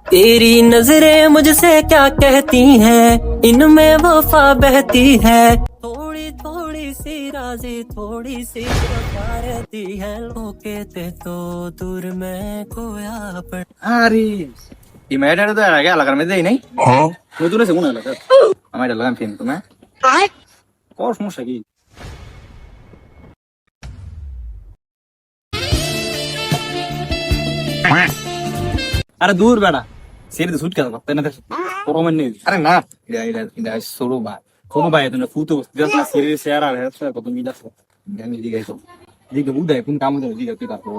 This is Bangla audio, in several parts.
तेरी नजरें मुझसे क्या कहती हैं, इनमें वफा बहती है। थोड़ी थोड़ी सी राजी थोड़ी सी वफा रहती है। कहते तो दूर में खोया पर আরে এই মেয়েটারে তো এর আগে এলাকার মধ্যে দেই নাই নতুন আছে কোন এলাকা আমার এটা লাগাম ফিন তুমি কর সমস্যা কি আরে দূর বেড়া সেরে তো সুট কেন করতে না পরমেন নেই আরে না এটা সরো ভাই কোনো ভাই তুমি ফুটো দিস না সেরে শেয়ার আর হেস কত মিলা আমি দিগাই তো দিকে বুদাই কোন কাম দেই দিকে তুই তারপর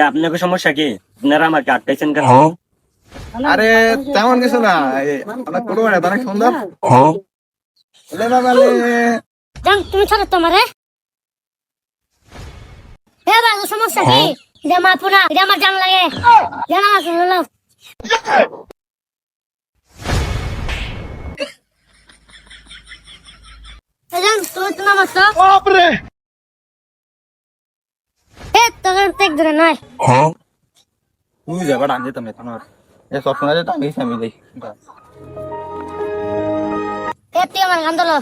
আপনাকে সমস্যা কি? আপনারা আমাকে আটকাইছেন কেন? আরে তেমন কিছু না আমরা কোনো মানে অনেক সুন্দর লে বাবালে জান তুমি ছাড়ো তোমারে এ বাবু সমস্যা কি যে মা পুরা এটা আমার জান লাগে জান আমার শুনলো জান তুমি তোমার মতো বাপরে এ তোর টেক ধরে নয় তুই যাবা ডান্ডে তুমি তোমার এ সব শোনা যায় তো আমি সামি দেই এ তুই আমার গান দলো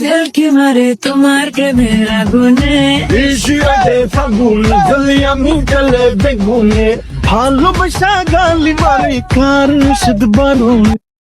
ঢেলকি মারে তোমার প্রেমের আগুনে ইশিয়াতে ফাগুন গলি আমি গলে বেগুনে ভালোবাসা গালি মারি কার শুধু বারণ